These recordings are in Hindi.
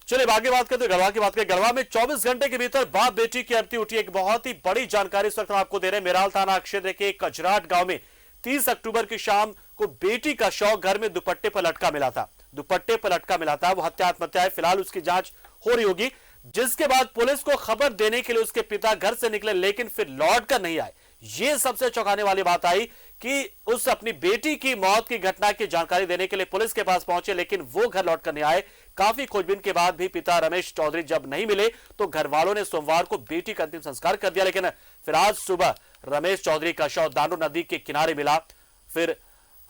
चलिए आगे बात करते हैं गढ़वा की बात करें। गढ़वा में 24 घंटे के भीतर बाप बेटी की अर्थी उठी। एक बहुत ही बड़ी जानकारी इस वक्त हम आपको दे रहे हैं। मेराल थाना क्षेत्र के कजराट गांव में 30 अक्टूबर की शाम को बेटी का शव घर में दुपट्टे पर लटका मिला था। दुपट्टे पर लटका मिला था। वो हत्या आत्महत्या है। फिलहाल उसकी जांच हो रही होगी, जिसके बाद पुलिस को खबर देने के लिए उसके पिता घर से निकले, लेकिन फिर लौट कर नहीं आए। ये सबसे चौंकाने वाली बात आई कि उस अपनी बेटी की मौत की घटना की जानकारी देने के लिए पुलिस के पास पहुंचे, लेकिन वो घर लौट कर नहीं आए। काफी खोजबीन के बाद भी पिता रमेश चौधरी जब नहीं मिले तो घर वालों ने सोमवार को बेटी का अंतिम संस्कार कर दिया, लेकिन फिर आज सुबह रमेश चौधरी का शव दानो नदी के किनारे मिला। फिर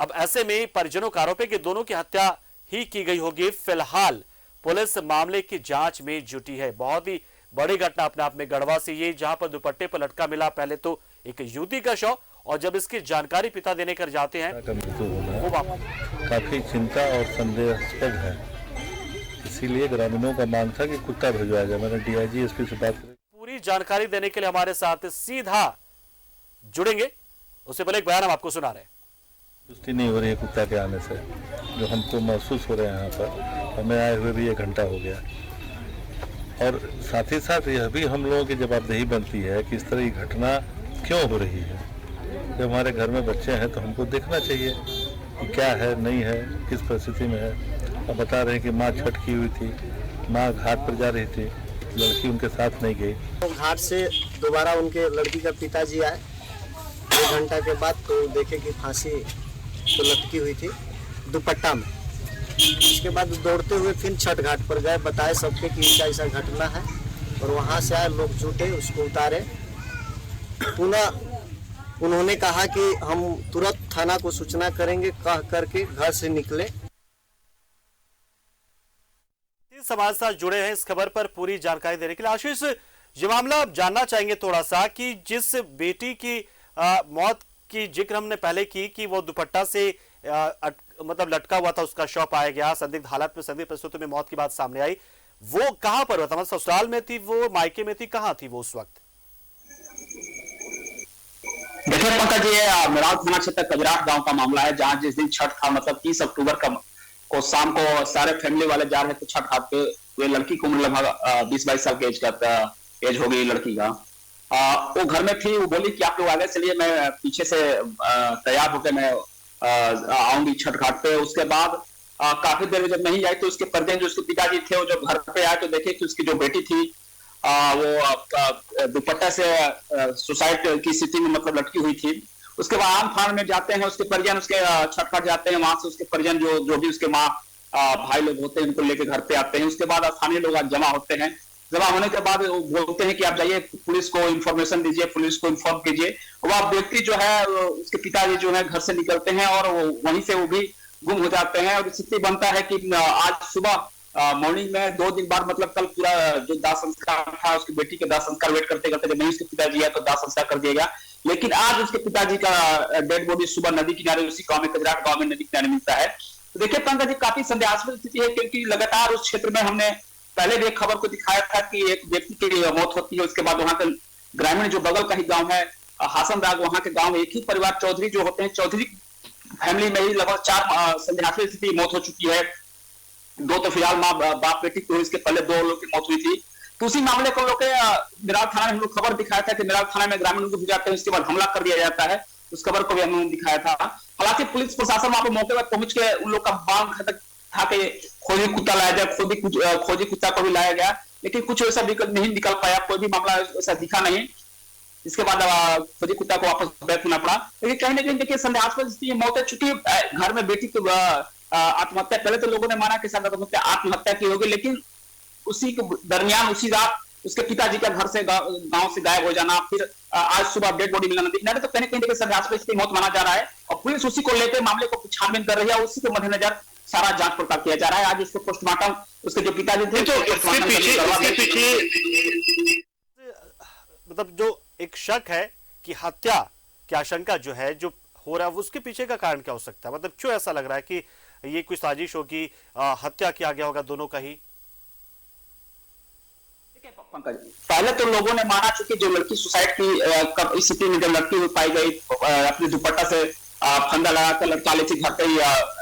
अब ऐसे में परिजनों का आरोप है कि दोनों की हत्या ही की गई होगी। फिलहाल पुलिस मामले की जांच में जुटी है। बहुत ही बड़ी घटना अपने आप में गढ़वा से ये, जहां पर दुपट्टे पर लटका मिला पहले तो एक युवती का शव, और जब इसकी जानकारी पिता देने कर जाते हैं वो काफी चिंता और संदेहास्पद है। इसीलिए ग्रामीणों का मांग था कि कुत्ता भिजवाया जाए। मैंने डीआईजी एसपी से बात की। पूरी जानकारी देने के लिए हमारे साथ सीधा जुड़ेंगे। उससे पहले एक बयान हम आपको सुना रहे हैं। पुष्टि नहीं हो रही है कुत्ता के आने से, जो हमको महसूस हो रहे हैं। यहाँ पर हमें आए हुए भी 1 घंटा हो गया, और साथ ही साथ यह भी हम लोगों की जवाबदेही बनती है कि इस तरह की घटना क्यों हो रही है। जब हमारे घर में बच्चे हैं तो हमको देखना चाहिए कि क्या है, नहीं है, किस परिस्थिति में है। अब बता रहे हैं कि माँ छठ की हुई थी, माँ घाट पर जा रही थी, लड़की उनके साथ नहीं गई। तो घाट से दोबारा उनके लड़की का पिताजी आए 1 घंटा के बाद, तो देखे कि फांसी तो लटकी हुई थी दुपट्टा में। उसके बाद दौड़ते हुए फिर छठ घाट पर गए, बताए सबके कि ऐसा ऐसा घटना है, और वहाँ से आए लोग जुटे, उसको उतारे। पुनः उन्होंने कहा कि हम तुरंत थाना को सूचना करेंगे, कह करके घर से निकले। समाज साथ जुड़े हैं इस खबर पर पूरी जानकारी देने के लिए। आशीष, ये मामला आप जानना चाहेंगे थोड़ा सा कि जिस बेटी की मौत की जिक्र हमने पहले की कि वो दुपट्टा से मतलब लटका हुआ था, उसका शव पाया गया, संदिग्ध हालत में, संदिग्ध परिस्थितियों में मौत की बात सामने आई। वो कहां पर हुआ था? मतलब ससुराल में थी वो, मायके में थी, कहां थी वो उस वक्त? देखिए पंकज, ये मेराल थाना क्षेत्र कजराट गांव का मामला है, जहां जिस दिन छठ था, मतलब 30 अक्टूबर को शाम को सारे फैमिली वाले जा रहे थे छठ घाट पे। वे लड़की की उम्र लगभग 20-22 साल के एज हो गई लड़की का। वो घर में थी। वो बोली कि आप लोग आगे चलिए, मैं पीछे से तैयार होकर मैं आऊंगी छठ घाट पे। उसके बाद काफी देर में जब नहीं आई तो उसके परिजन, जो उसके पिताजी थे, वो जब घर पे आए तो देखे कि उसकी जो बेटी थी वो दुपट्टा से सुसाइड की स्थिति में मतलब लटकी हुई थी। उसके बाद आम फान में जाते हैं उसके परिजन, उसके छठ घाट जाते हैं। वहां से उसके परिजन जो भी उसके माँ भाई लोग होते हैं, उनको लेकर घर पे आते हैं। उसके बाद स्थानीय लोग जमा होते हैं। जमा होने के बाद वो बोलते हैं कि आप जाइए, पुलिस को इंफॉर्मेशन दीजिए, पुलिस को इन्फॉर्म कीजिए। वह व्यक्ति जो है, उसके पिताजी जो है घर से निकलते हैं और वहीं से वो भी गुम हो जाते हैं। और स्थिति बनता है कि आज सुबह मॉर्निंग में 2 दिन बाद, मतलब कल पूरा जो दाह संस्कार था, उसकी बेटी के दाह संस्कार वेट करते करते जब नहीं उसके पिताजी आए तो दाह संस्कार कर दिया गया। लेकिन आज उसके पिताजी का डेड बॉडी सुबह नदी किनारे, उसी गांव में, कजराट गांव में नदी किनारे मिलता है। तो देखिए पंकज, जी काफी संदेहास्पद स्थिति है, क्योंकि लगातार उस क्षेत्र में हमने पहले भी एक खबर को दिखाया था कि एक व्यक्ति की मौत होती है। उसके बाद वहां के ग्रामीण, जो बगल का ही गांव है हासनदाग, वहां के गांव में एक ही परिवार चौधरी जो होते हैं, चौधरी फैमिली में ही लगभग 4 संदेहास्पद स्थिति मौत हो चुकी है। 2 तो फिलहाल माँ बाप बेटी को, इसके पहले 2 लोग की मौत हुई थी। तो उसी मामले को लोग मेराल थाना में हम लोग खबर दिखाया था कि मेराल थाना में ग्रामीण लोग जाते हैं, उसके बाद हमला कर दिया जाता है। उस खबर को भी हमने दिखाया था। हालांकि पुलिस प्रशासन वहां पर मौके पर पहुंच के उन लोग का मांग था कि खोजी कुत्ता लाया जाए, खोजी कुत्ता को भी लाया गया, लेकिन कुछ वैसा नहीं निकल पाया, कोई भी मामला ऐसा दिखा नहीं। इसके बाद खोजी कुत्ता को वापस बैक होना पड़ा। लेकिन कहीं ना कहीं देखिए संदेहास्पद स्थिति मौत है, चूंकि घर में बेटी को आत्महत्या, पहले तो लोगों ने माना कि आत्महत्या की होगी, लेकिन उसी के दरमियान उसी रात उसके पिताजी का घर से गांव से गायब हो जाना, फिर आज सुबह डेड बॉडी मिलना दिखना, तो कहीं ना कहीं संदेहास्पद स्थिति मौत माना जा रहा है। और पुलिस उसी को लेकर मामले को छानबीन कर रही है, उसी के मद्देनजर सारा जांच पड़ताल किया जा रहा है। आज उसको पोस्टमार्टम, उसके जो पिताजी थे, तो मतलब जो एक शक है कि हत्या की आशंका जो है जो हो रहा है, उसके पीछे का कारण क्या हो सकता है? मतलब क्यों ऐसा लग रहा है कि ये कोई साजिश होगी, हत्या किया गया होगा दोनों का ही? पहले तो लोगों ने माना, चूंकि जो लड़की सुसाइड की स्थिति में जब लड़की हुई पाई गई, अपने दुपट्टा से फंदा लगाकर लटका ली थी घर पे,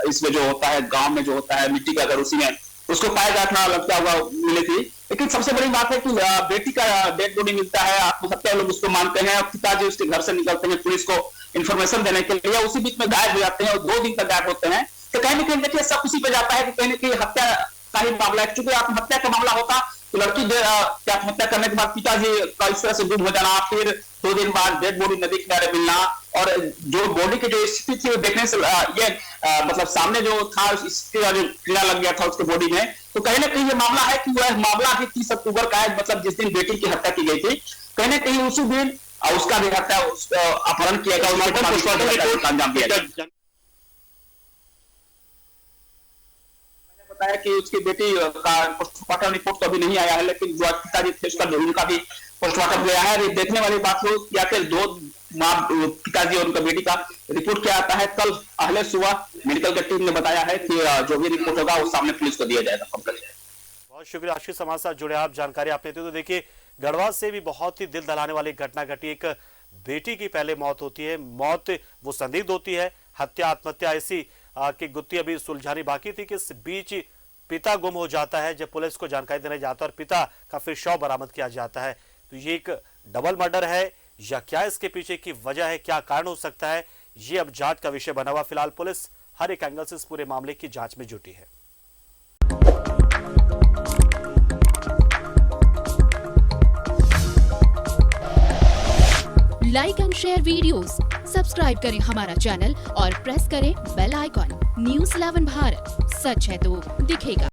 इसमें जो होता है गांव में जो होता है मिट्टी का घर, उसी में उसको पाया गया था, लगता हुआ मिली थी। लेकिन सबसे बड़ी बात है कि बेटी का डेड बॉडी मिलता है, आत्महत्या लोग उसको मानते हैं, और पिताजी उसके घर से निकलते हैं पुलिस को इन्फॉर्मेशन देने के लिए, उसी बीच में गायब हो जाते हैं और 2 दिन तक गायब होते हैं। तो कहीं ना कहीं देखिए सब उसी पे जाता है कि कहीं ना कहीं हत्या का ही मामला है। चूंकि आत्महत्या का मामला होता तो लड़की आत्महत्या करने के बाद पिताजी का इस तरह से गुम हो जाना, फिर 2 दिन बाद डेड बॉडी नदी किनारे मिलना, और जो बॉडी की जो स्थिति थी वो देखने से ये मतलब सामने जो था इसका जो कीड़ा लग गया था उसके बॉडी में। तो कहीं ना कहीं ये मामला है कि वह मामला भी 30 अक्टूबर का है, मतलब जिस दिन बेटी की हत्या की गई थी, कहीं ना कहीं उसी दिन उसका भी हत्या अपहरण किया गया, अंजाम दिया गया। बताया कि उसकी बेटी का पोस्टमार्टम रिपोर्ट तो अभी नहीं आया है, लेकिन जो पिताजी थे उसका उनका भी पोस्टमार्टम गया है। देखने वाली बात हो या फिर 2 माँ पिताजी और उनका बेटी का रिपोर्ट क्या आता है। कल पहले सुबह मेडिकल की टीम ने बताया है कि जो भी रिपोर्ट होगा वो सामने पुलिस को दिया जाएगा। बहुत शुक्रिया आशीष, हमारे साथ जुड़े आप, जानकारी आपने दी। तो देखिए गढ़वा से भी बहुत ही दिल दहलाने वाली घटना घटी। एक बेटी की पहले मौत होती है, मौत वो संदिग्ध होती है, हत्या आत्महत्या ऐसी की गुत्थी अभी सुलझानी बाकी थी कि इस बीच पिता गुम हो जाता है। जब पुलिस को जानकारी देने जाता है और पिता का फिर शव बरामद किया जाता है, तो ये एक डबल मर्डर है या क्या इसके पीछे की वजह है, क्या कारण हो सकता है, ये अब जांच का विषय बना हुआ। फिलहाल पुलिस हर एक एंगल से इस पूरे मामले की जांच में जुटी है। Like and share videos, subscribe करें हमारा चैनल और प्रेस करें बेल आइकॉन। न्यूज़ 11 भारत, सच है तो दिखेगा।